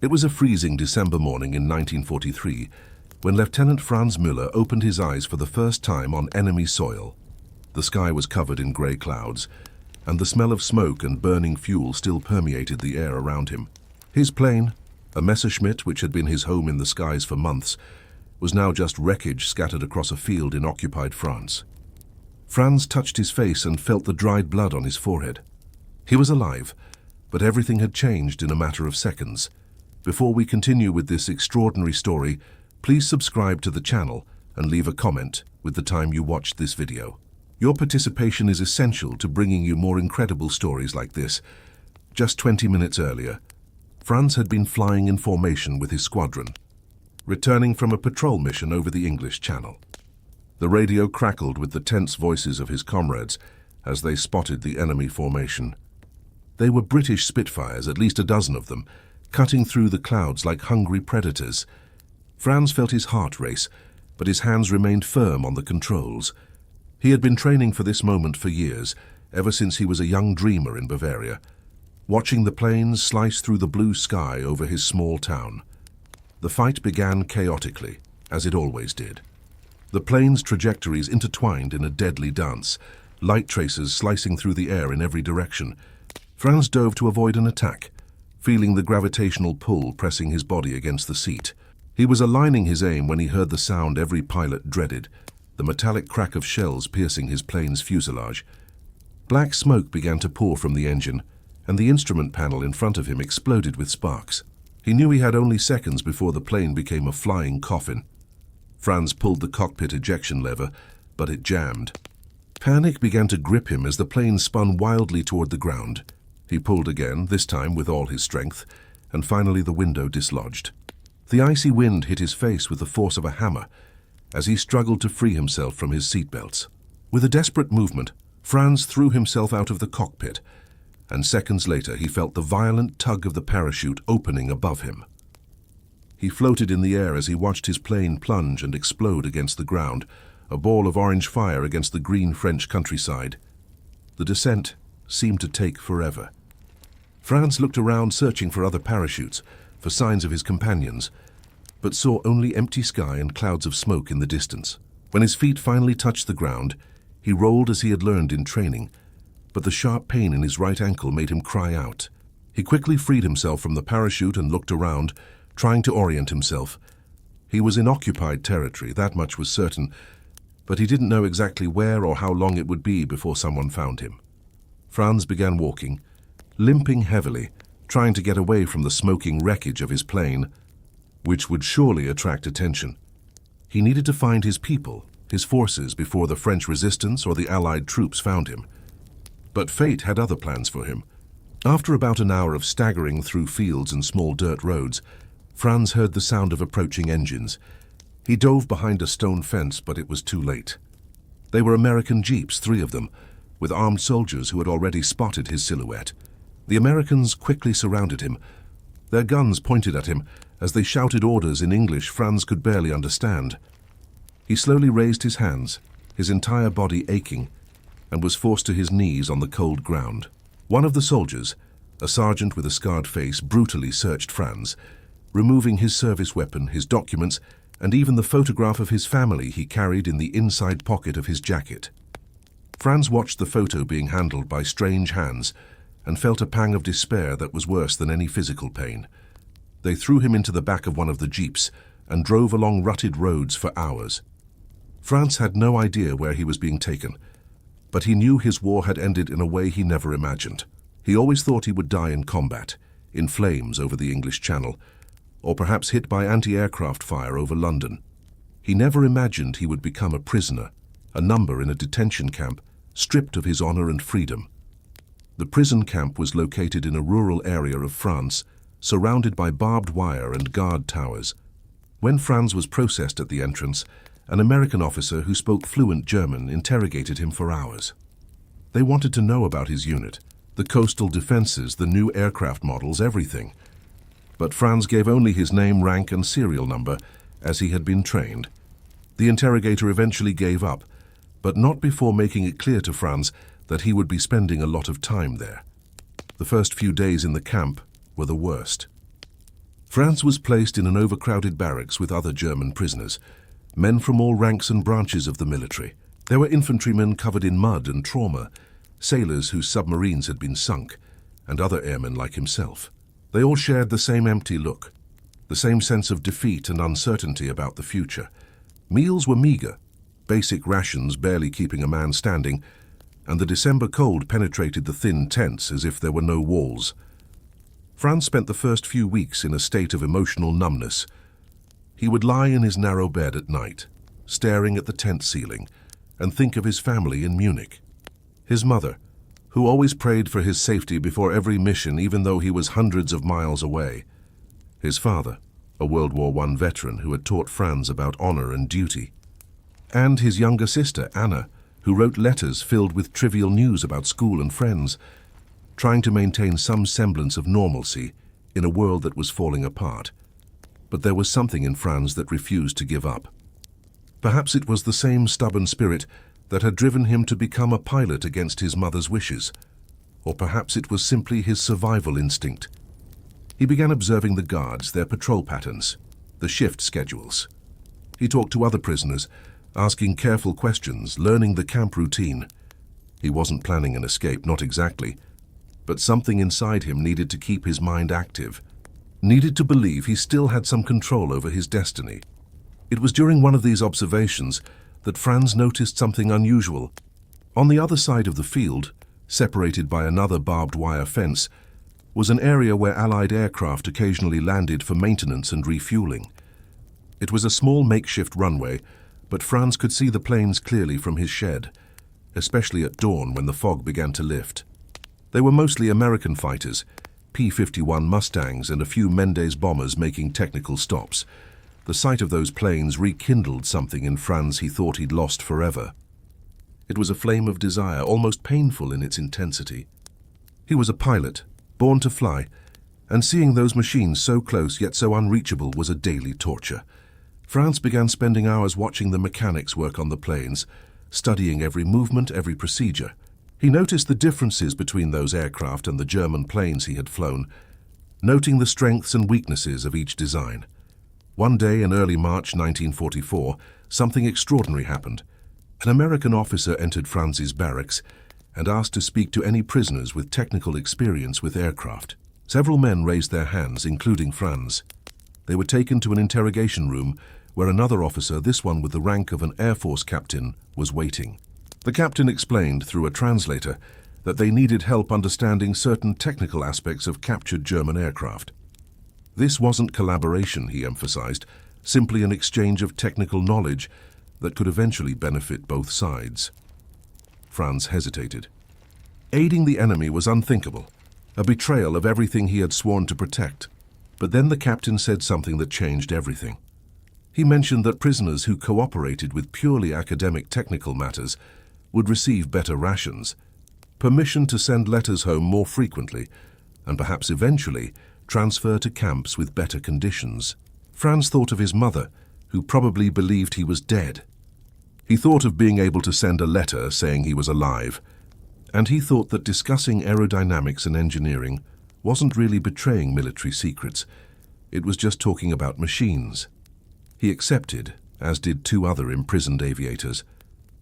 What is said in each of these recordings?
It was a freezing December morning in 1943 when Lieutenant Franz Müller opened his eyes for the first time on enemy soil. The sky was covered in grey clouds, and the smell of smoke and burning fuel still permeated the air around him. His plane, a Messerschmitt which had been his home in the skies for months, was now just wreckage scattered across a field in occupied France. Franz touched his face and felt the dried blood on his forehead. He was alive, but everything had changed in a matter of seconds. Before we continue with this extraordinary story, please subscribe to the channel and leave a comment with the time you watched this video. Your participation is essential to bringing you more incredible stories like this. Just 20 minutes earlier, Franz had been flying in formation with his squadron, returning from a patrol mission over the English Channel. The radio crackled with the tense voices of his comrades as they spotted the enemy formation. They were British Spitfires, at least a dozen of them, cutting through the clouds like hungry predators. Franz felt his heart race, but his hands remained firm on the controls. He had been training for this moment for years, ever since he was a young dreamer in Bavaria, watching the planes slice through the blue sky over his small town. The fight began chaotically, as it always did. The planes' trajectories intertwined in a deadly dance, light traces slicing through the air in every direction. Franz dove to avoid an attack, feeling the gravitational pull pressing his body against the seat. He was aligning his aim when he heard the sound every pilot dreaded, the metallic crack of shells piercing his plane's fuselage. Black smoke began to pour from the engine, and the instrument panel in front of him exploded with sparks. He knew he had only seconds before the plane became a flying coffin. Franz pulled the cockpit ejection lever, but it jammed. Panic began to grip him as the plane spun wildly toward the ground. He pulled again, this time with all his strength, and finally the window dislodged. The icy wind hit his face with the force of a hammer as he struggled to free himself from his seatbelts. With a desperate movement, Franz threw himself out of the cockpit, and seconds later he felt the violent tug of the parachute opening above him. He floated in the air as he watched his plane plunge and explode against the ground, a ball of orange fire against the green French countryside. The descent seemed to take forever. Franz looked around searching for other parachutes, for signs of his companions, but saw only empty sky and clouds of smoke in the distance. When his feet finally touched the ground, he rolled as he had learned in training, but the sharp pain in his right ankle made him cry out. He quickly freed himself from the parachute and looked around, trying to orient himself. He was in occupied territory, that much was certain, but he didn't know exactly where or how long it would be before someone found him. Franz began walking, limping heavily, trying to get away from the smoking wreckage of his plane, which would surely attract attention. He needed to find his people, his forces, before the French resistance or the Allied troops found him. But fate had other plans for him. After about an hour of staggering through fields and small dirt roads, Franz heard the sound of approaching engines. He dove behind a stone fence, but it was too late. They were American jeeps, 3 of them, with armed soldiers who had already spotted his silhouette. The Americans quickly surrounded him. Their guns pointed at him as they shouted orders in English Franz could barely understand. He slowly raised his hands, his entire body aching, and was forced to his knees on the cold ground. One of the soldiers, a sergeant with a scarred face, brutally searched Franz, removing his service weapon, his documents, and even the photograph of his family he carried in the inside pocket of his jacket. Franz watched the photo being handled by strange hands and felt a pang of despair that was worse than any physical pain. They threw him into the back of one of the jeeps and drove along rutted roads for hours. Franz had no idea where he was being taken, but he knew his war had ended in a way he never imagined. He always thought he would die in combat, in flames over the English Channel, or perhaps hit by anti-aircraft fire over London. He never imagined he would become a prisoner, a number in a detention camp, stripped of his honor and freedom. The prison camp was located in a rural area of France, surrounded by barbed wire and guard towers. When Franz was processed at the entrance, an American officer who spoke fluent German interrogated him for hours. They wanted to know about his unit, the coastal defenses, the new aircraft models, everything. But Franz gave only his name, rank, and serial number, as he had been trained. The interrogator eventually gave up, but not before making it clear to Franz that he would be spending a lot of time there. The first few days in the camp were the worst. Franz was placed in an overcrowded barracks with other German prisoners, men from all ranks and branches of the military. There were infantrymen covered in mud and trauma, sailors whose submarines had been sunk, and other airmen like himself. They all shared the same empty look, the same sense of defeat and uncertainty about the future. Meals were meager, basic rations barely keeping a man standing, and the December cold penetrated the thin tents as if there were no walls. Franz spent the first few weeks in a state of emotional numbness. He would lie in his narrow bed at night, staring at the tent ceiling, and think of his family in Munich. His mother, who always prayed for his safety before every mission even though he was hundreds of miles away. His father, a World War I veteran who had taught Franz about honor and duty. And his younger sister, Anna, who wrote letters filled with trivial news about school and friends, trying to maintain some semblance of normalcy in a world that was falling apart. But there was something in Franz that refused to give up. Perhaps it was the same stubborn spirit that had driven him to become a pilot against his mother's wishes. Or perhaps it was simply his survival instinct. He began observing the guards, their patrol patterns, the shift schedules. He talked to other prisoners, asking careful questions, learning the camp routine. He wasn't planning an escape, not exactly, but something inside him needed to keep his mind active, needed to believe he still had some control over his destiny. It was during one of these observations that Franz noticed something unusual. On the other side of the field, separated by another barbed wire fence, was an area where Allied aircraft occasionally landed for maintenance and refueling. It was a small makeshift runway, but Franz could see the planes clearly from his shed, especially at dawn when the fog began to lift. They were mostly American fighters, P-51 Mustangs and a few Mendes bombers making technical stops. The sight of those planes rekindled something in Franz he thought he'd lost forever. It was a flame of desire, almost painful in its intensity. He was a pilot, born to fly, and seeing those machines so close yet so unreachable was a daily torture. Franz began spending hours watching the mechanics work on the planes, studying every movement, every procedure. He noticed the differences between those aircraft and the German planes he had flown, noting the strengths and weaknesses of each design. One day in early March 1944, something extraordinary happened. An American officer entered Franz's barracks and asked to speak to any prisoners with technical experience with aircraft. Several men raised their hands, including Franz. They were taken to an interrogation room where another officer, this one with the rank of an Air Force captain, was waiting. The captain explained through a translator that they needed help understanding certain technical aspects of captured German aircraft. This wasn't collaboration, he emphasized, simply an exchange of technical knowledge that could eventually benefit both sides. Franz hesitated. Aiding the enemy was unthinkable, a betrayal of everything he had sworn to protect. But then the captain said something that changed everything. He mentioned that prisoners who cooperated with purely academic technical matters would receive better rations, permission to send letters home more frequently, and perhaps eventually transfer to camps with better conditions. Franz thought of his mother, who probably believed he was dead. He thought of being able to send a letter saying he was alive, and he thought that discussing aerodynamics and engineering wasn't really betraying military secrets. It was just talking about machines. He accepted, as did two other imprisoned aviators.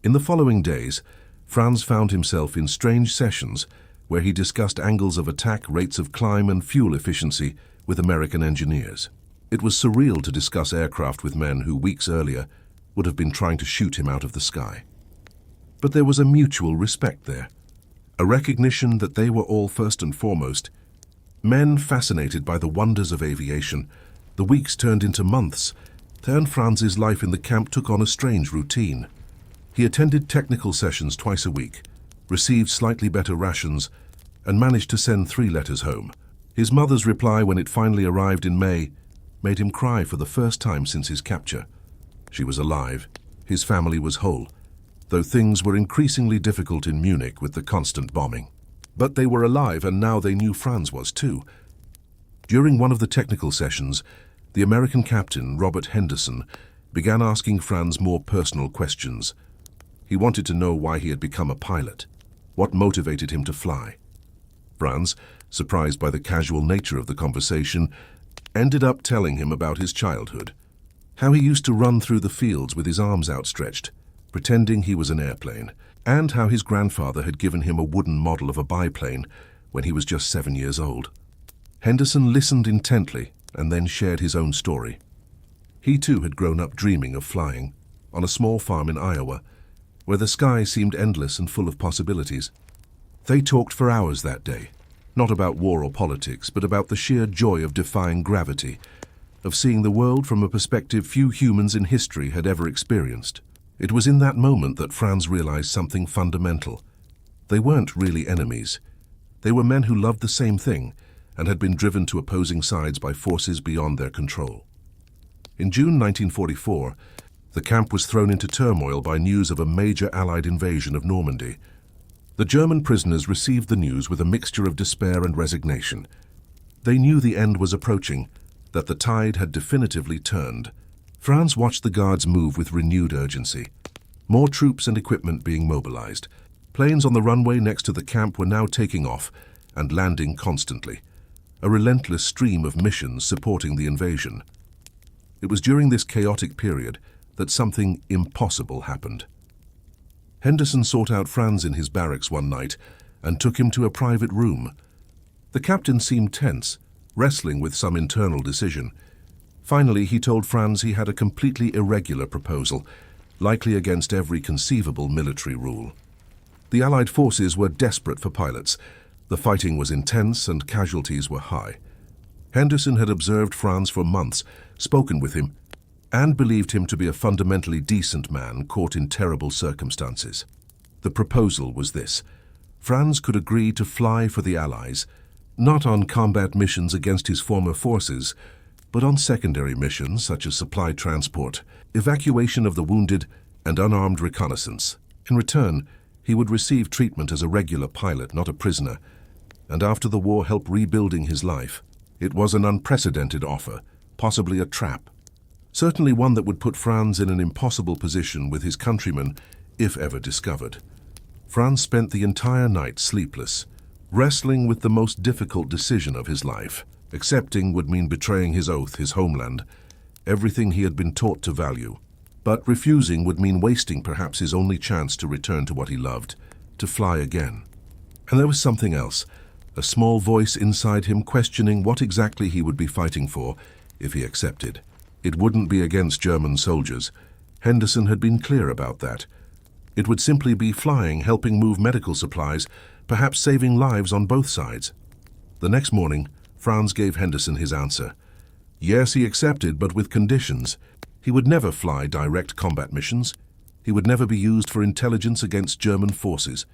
In the following days, Franz found himself in strange sessions where he discussed angles of attack, rates of climb, and fuel efficiency with American engineers. It was surreal to discuss aircraft with men who weeks earlier would have been trying to shoot him out of the sky. But there was a mutual respect there, a recognition that they were all first and foremost men fascinated by the wonders of aviation. The weeks turned into months. Franz's life in the camp took on a strange routine. He attended technical sessions twice a week, received slightly better rations, and managed to send 3 letters home. His mother's reply when it finally arrived in May made him cry for the first time since his capture. She was alive. His family was whole, though things were increasingly difficult in Munich with the constant bombing. But they were alive, and now they knew Franz was too. During one of the technical sessions, the American captain, Robert Henderson, began asking Franz more personal questions. He wanted to know why he had become a pilot, what motivated him to fly. Franz, surprised by the casual nature of the conversation, ended up telling him about his childhood, how he used to run through the fields with his arms outstretched, pretending he was an airplane, and how his grandfather had given him a wooden model of a biplane when he was just 7 years old. Henderson listened intently and then shared his own story. He too had grown up dreaming of flying, on a small farm in Iowa, where the sky seemed endless and full of possibilities. They talked for hours that day, not about war or politics, but about the sheer joy of defying gravity, of seeing the world from a perspective few humans in history had ever experienced. It was in that moment that Franz realized something fundamental. They weren't really enemies. They were men who loved the same thing and had been driven to opposing sides by forces beyond their control. In June 1944, the camp was thrown into turmoil by news of a major Allied invasion of Normandy. The German prisoners received the news with a mixture of despair and resignation. They knew the end was approaching, that the tide had definitively turned. Franz watched the guards move with renewed urgency. More troops and equipment being mobilized. Planes on the runway next to the camp were now taking off and landing constantly. A relentless stream of missions supporting the invasion. It was during this chaotic period that something impossible happened. Henderson sought out Franz in his barracks one night and took him to a private room. The captain seemed tense, wrestling with some internal decision. Finally, he told Franz he had a completely irregular proposal, likely against every conceivable military rule. The Allied forces were desperate for pilots. The fighting was intense and casualties were high. Henderson had observed Franz for months, spoken with him, and believed him to be a fundamentally decent man caught in terrible circumstances. The proposal was this: Franz could agree to fly for the Allies, not on combat missions against his former forces, but on secondary missions such as supply transport, evacuation of the wounded, and unarmed reconnaissance. In return, he would receive treatment as a regular pilot, not a prisoner, and after the war help rebuilding his life. It was an unprecedented offer, possibly a trap. Certainly one that would put Franz in an impossible position with his countrymen, if ever discovered. Franz spent the entire night sleepless, wrestling with the most difficult decision of his life. Accepting would mean betraying his oath, his homeland, everything he had been taught to value. But refusing would mean wasting perhaps his only chance to return to what he loved, to fly again. And there was something else, a small voice inside him questioning what exactly he would be fighting for if he accepted. It wouldn't be against German soldiers. Henderson had been clear about that. It would simply be flying, helping move medical supplies, perhaps saving lives on both sides. The next morning, Franz gave Henderson his answer. Yes, he accepted, but with conditions. He would never fly direct combat missions. He would never be used for intelligence against German forces.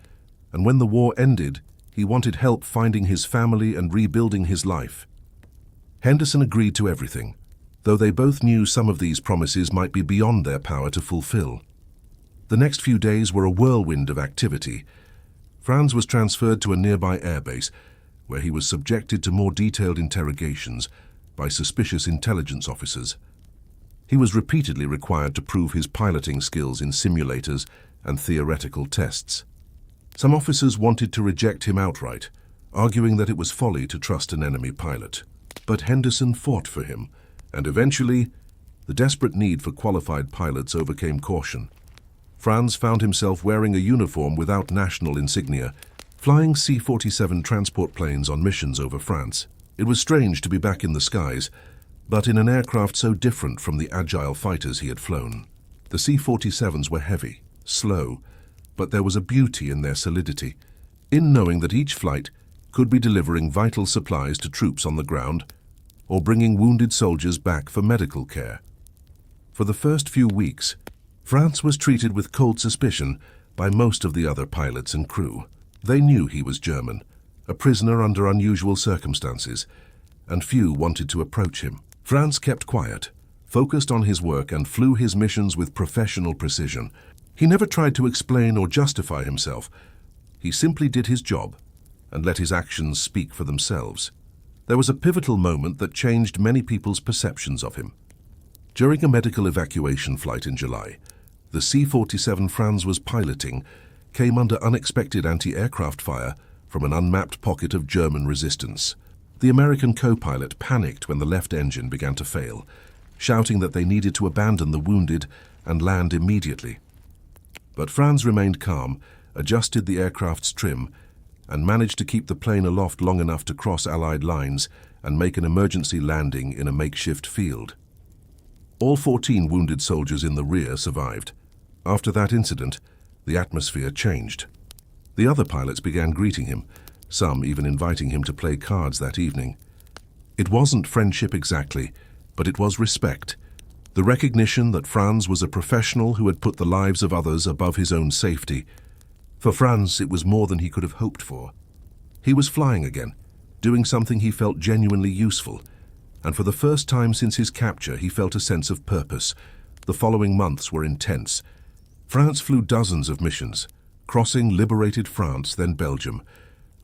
And when the war ended, he wanted help finding his family and rebuilding his life. Henderson agreed to everything, though they both knew some of these promises might be beyond their power to fulfill. The next few days were a whirlwind of activity. Franz was transferred to a nearby airbase, where he was subjected to more detailed interrogations by suspicious intelligence officers. He was repeatedly required to prove his piloting skills in simulators and theoretical tests. Some officers wanted to reject him outright, arguing that it was folly to trust an enemy pilot. But Henderson fought for him, and eventually, the desperate need for qualified pilots overcame caution. Franz found himself wearing a uniform without national insignia, flying C-47 transport planes on missions over France. It was strange to be back in the skies, but in an aircraft so different from the agile fighters he had flown. The C-47s were heavy, slow, but there was a beauty in their solidity, in knowing that each flight could be delivering vital supplies to troops on the ground or bringing wounded soldiers back for medical care. For the first few weeks, Franz was treated with cold suspicion by most of the other pilots and crew. They knew he was German, a prisoner under unusual circumstances, and few wanted to approach him. Franz kept quiet, focused on his work, and flew his missions with professional precision. He never tried to explain or justify himself. He simply did his job and let his actions speak for themselves. There was a pivotal moment that changed many people's perceptions of him. During a medical evacuation flight in July, the C-47 Franz was piloting came under unexpected anti-aircraft fire from an unmapped pocket of German resistance. The American co-pilot panicked when the left engine began to fail, shouting that they needed to abandon the wounded and land immediately. But Franz remained calm, adjusted the aircraft's trim, and managed to keep the plane aloft long enough to cross Allied lines and make an emergency landing in a makeshift field. All 14 wounded soldiers in the rear survived. After that incident, the atmosphere changed. The other pilots began greeting him, some even inviting him to play cards that evening. It wasn't friendship exactly, but it was respect. The recognition that Franz was a professional who had put the lives of others above his own safety. For Franz, it was more than he could have hoped for. He was flying again, doing something he felt genuinely useful, and for the first time since his capture, he felt a sense of purpose. The following months were intense. Franz flew dozens of missions, crossing liberated France, then Belgium,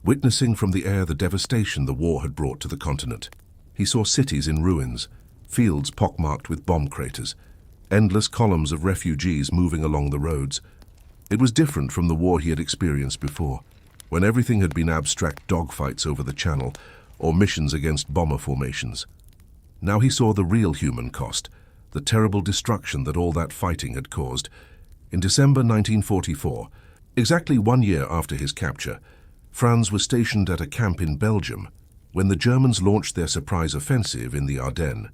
witnessing from the air the devastation the war had brought to the continent. He saw cities in ruins, fields pockmarked with bomb craters, endless columns of refugees moving along the roads. It was different from the war he had experienced before, when everything had been abstract dogfights over the Channel or missions against bomber formations. Now he saw the real human cost, the terrible destruction that all that fighting had caused. In December 1944, exactly 1 year after his capture, Franz was stationed at a camp in Belgium when the Germans launched their surprise offensive in the Ardennes.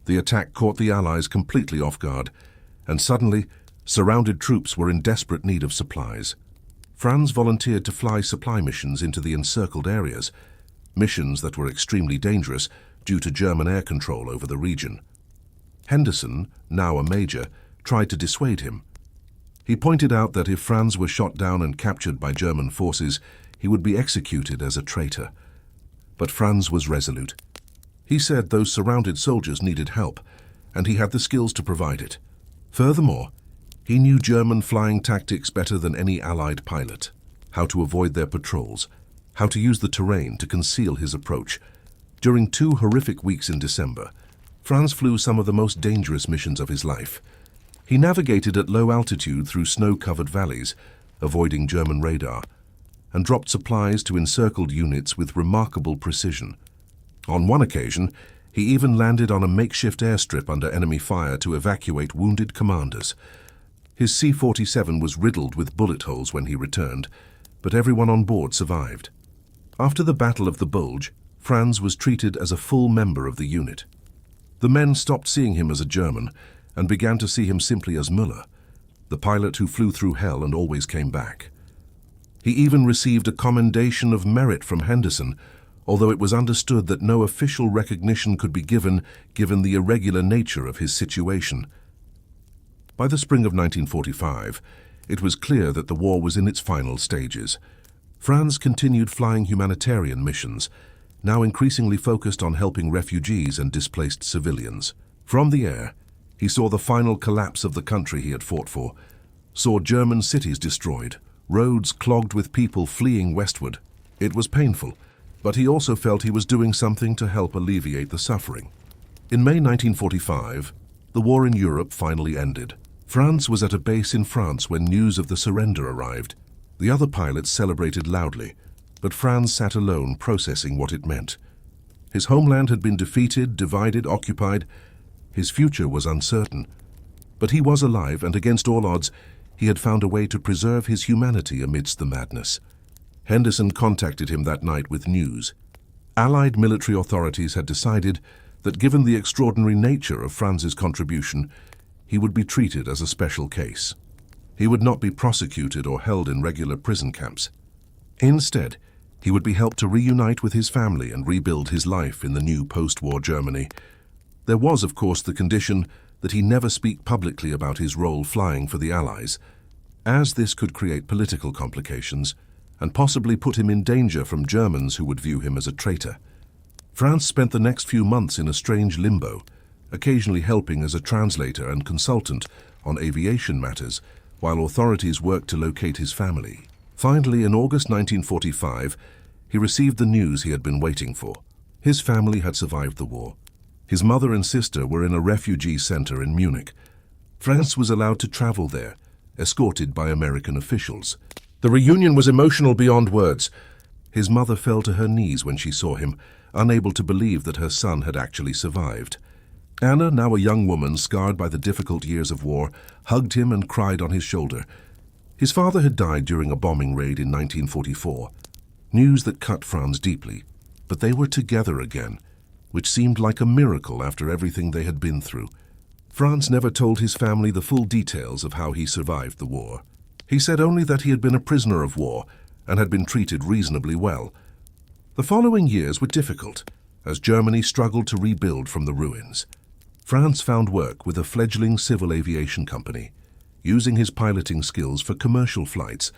The attack caught the Allies completely off guard, and suddenly, surrounded troops were in desperate need of supplies. Franz volunteered to fly supply missions into the encircled areas, missions that were extremely dangerous due to German air control over the region. Henderson, now a major, tried to dissuade him. He pointed out that if Franz were shot down and captured by German forces, he would be executed as a traitor. But Franz was resolute. He said those surrounded soldiers needed help, and he had the skills to provide it. Furthermore, he knew German flying tactics better than any Allied pilot, how to avoid their patrols, how to use the terrain to conceal his approach. During 2 horrific weeks in December, Franz flew some of the most dangerous missions of his life. He navigated at low altitude through snow-covered valleys, avoiding German radar, and dropped supplies to encircled units with remarkable precision. On one occasion, he even landed on a makeshift airstrip under enemy fire to evacuate wounded commanders. His C-47 was riddled with bullet holes when he returned, but everyone on board survived. After the Battle of the Bulge, Franz was treated as a full member of the unit. The men stopped seeing him as a German and began to see him simply as Müller, the pilot who flew through hell and always came back. He even received a commendation of merit from Henderson, although it was understood that no official recognition could be given the irregular nature of his situation. By the spring of 1945, it was clear that the war was in its final stages. Franz continued flying humanitarian missions, now increasingly focused on helping refugees and displaced civilians. From the air, he saw the final collapse of the country he had fought for, saw German cities destroyed, roads clogged with people fleeing westward. It was painful, but he also felt he was doing something to help alleviate the suffering. In May 1945, the war in Europe finally ended. Franz was at a base in France when news of the surrender arrived. The other pilots celebrated loudly, but Franz sat alone processing what it meant. His homeland had been defeated, divided, occupied. His future was uncertain. But he was alive, and against all odds, he had found a way to preserve his humanity amidst the madness. Henderson contacted him that night with news. Allied military authorities had decided that given the extraordinary nature of Franz's contribution, he would be treated as a special case. He would not be prosecuted or held in regular prison camps. Instead, he would be helped to reunite with his family and rebuild his life in the new post-war Germany. There was, of course, the condition that he never speak publicly about his role flying for the Allies, as this could create political complications and possibly put him in danger from Germans who would view him as a traitor. Franz spent the next few months in a strange limbo, occasionally helping as a translator and consultant on aviation matters, while authorities worked to locate his family. Finally, in August 1945, he received the news he had been waiting for. His family had survived the war. His mother and sister were in a refugee center in Munich. Franz was allowed to travel there, escorted by American officials. The reunion was emotional beyond words. His mother fell to her knees when she saw him, unable to believe that her son had actually survived. Anna, now a young woman scarred by the difficult years of war, hugged him and cried on his shoulder. His father had died during a bombing raid in 1944, news that cut Franz deeply, but they were together again, which seemed like a miracle after everything they had been through. Franz never told his family the full details of how he survived the war. He said only that he had been a prisoner of war and had been treated reasonably well. The following years were difficult, as Germany struggled to rebuild from the ruins. Franz found work with a fledgling civil aviation company, using his piloting skills for commercial flights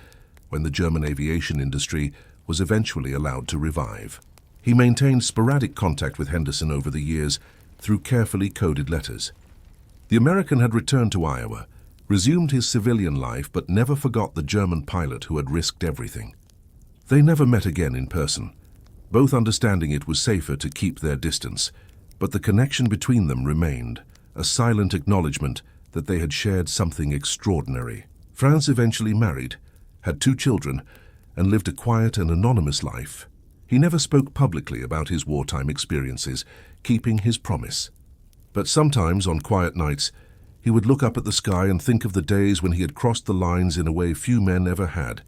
when the German aviation industry was eventually allowed to revive. He maintained sporadic contact with Henderson over the years through carefully coded letters. The American had returned to Iowa, resumed his civilian life, but never forgot the German pilot who had risked everything. They never met again in person, both understanding it was safer to keep their distance, but the connection between them remained, a silent acknowledgement that they had shared something extraordinary. Franz eventually married, had 2 children, and lived a quiet and anonymous life. He never spoke publicly about his wartime experiences, keeping his promise. But sometimes, on quiet nights, he would look up at the sky and think of the days when he had crossed the lines in a way few men ever had,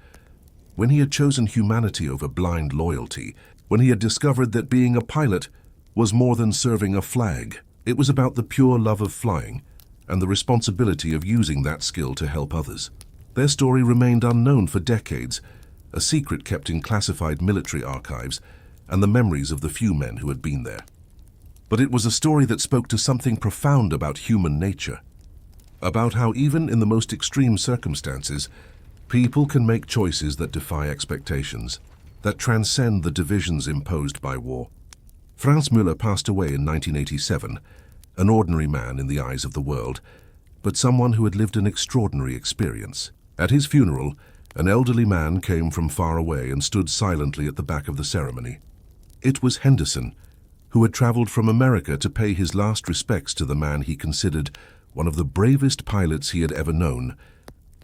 when he had chosen humanity over blind loyalty, when he had discovered that being a pilot was more than serving a flag. It was about the pure love of flying and the responsibility of using that skill to help others. Their story remained unknown for decades, a secret kept in classified military archives and the memories of the few men who had been there. But it was a story that spoke to something profound about human nature, about how even in the most extreme circumstances, people can make choices that defy expectations, that transcend the divisions imposed by war. Franz Müller passed away in 1987, an ordinary man in the eyes of the world, but someone who had lived an extraordinary experience. At his funeral, an elderly man came from far away and stood silently at the back of the ceremony. It was Henderson, who had traveled from America to pay his last respects to the man he considered one of the bravest pilots he had ever known,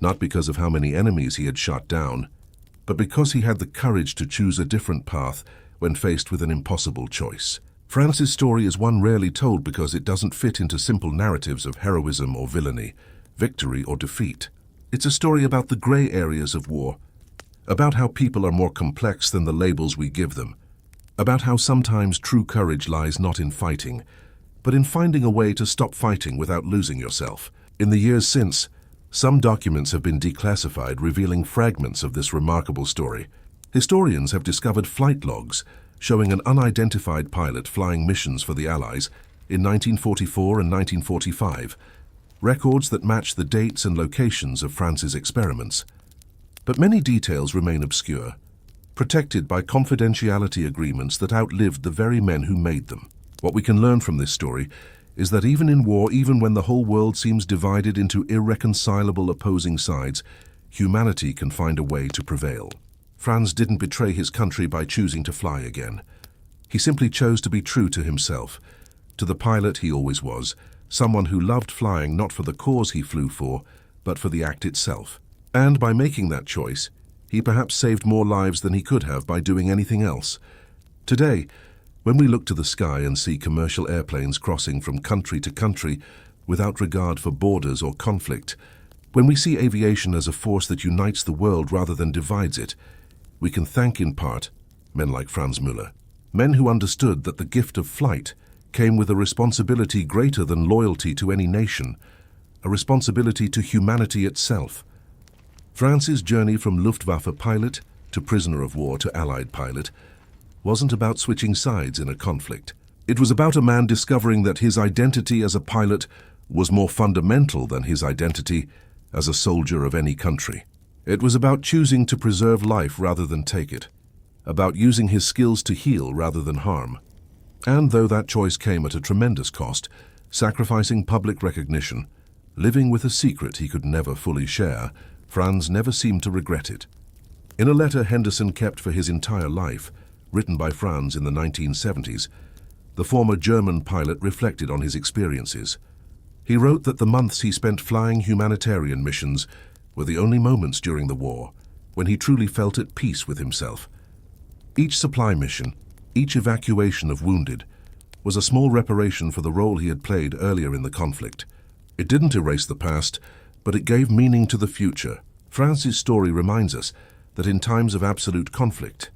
not because of how many enemies he had shot down, but because he had the courage to choose a different path when faced with an impossible choice. Franz's story is one rarely told because it doesn't fit into simple narratives of heroism or villainy, victory or defeat. It's a story about the gray areas of war, about how people are more complex than the labels we give them, about how sometimes true courage lies not in fighting, but in finding a way to stop fighting without losing yourself. In the years since, some documents have been declassified revealing fragments of this remarkable story. Historians have discovered flight logs showing an unidentified pilot flying missions for the Allies in 1944 and 1945, records that match the dates and locations of Franz's experiments. But many details remain obscure, protected by confidentiality agreements that outlived the very men who made them. What we can learn from this story is that even in war, even when the whole world seems divided into irreconcilable opposing sides, humanity can find a way to prevail. Franz didn't betray his country by choosing to fly again. He simply chose to be true to himself, to the pilot he always was, someone who loved flying not for the cause he flew for, but for the act itself. And by making that choice, he perhaps saved more lives than he could have by doing anything else. Today, when we look to the sky and see commercial airplanes crossing from country to country without regard for borders or conflict, when we see aviation as a force that unites the world rather than divides it, we can thank in part men like Franz Müller, men who understood that the gift of flight came with a responsibility greater than loyalty to any nation, a responsibility to humanity itself. Franz's journey from Luftwaffe pilot to prisoner of war to Allied pilot wasn't about switching sides in a conflict. It was about a man discovering that his identity as a pilot was more fundamental than his identity as a soldier of any country. It was about choosing to preserve life rather than take it, about using his skills to heal rather than harm. And though that choice came at a tremendous cost, sacrificing public recognition, living with a secret he could never fully share, Franz never seemed to regret it. In a letter Henderson kept for his entire life, written by Franz in the 1970s, the former German pilot reflected on his experiences. He wrote that the months he spent flying humanitarian missions were the only moments during the war when he truly felt at peace with himself. Each supply mission, Each evacuation of wounded was a small reparation for the role he had played earlier in the conflict. It didn't erase the past, but it gave meaning to the future. France's story reminds us that in times of absolute conflict,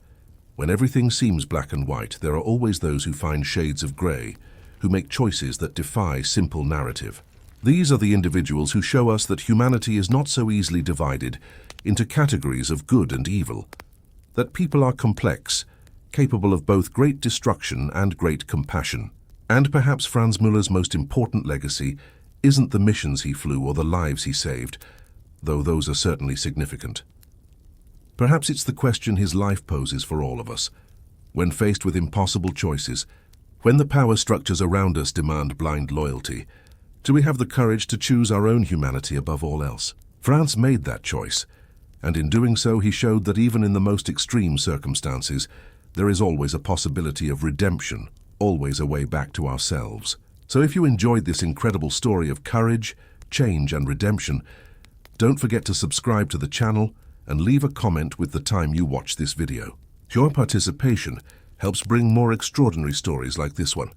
when everything seems black and white, there are always those who find shades of grey, who make choices that defy simple narrative. These are the individuals who show us that humanity is not so easily divided into categories of good and evil, that people are complex, capable of both great destruction and great compassion. And perhaps Franz Müller's most important legacy isn't the missions he flew or the lives he saved, though those are certainly significant. Perhaps it's the question his life poses for all of us. When faced with impossible choices, when the power structures around us demand blind loyalty, do we have the courage to choose our own humanity above all else? Franz made that choice, and in doing so he showed that even in the most extreme circumstances, there is always a possibility of redemption, always a way back to ourselves. So if you enjoyed this incredible story of courage, change and redemption, don't forget to subscribe to the channel and leave a comment with the time you watch this video. Your participation helps bring more extraordinary stories like this one.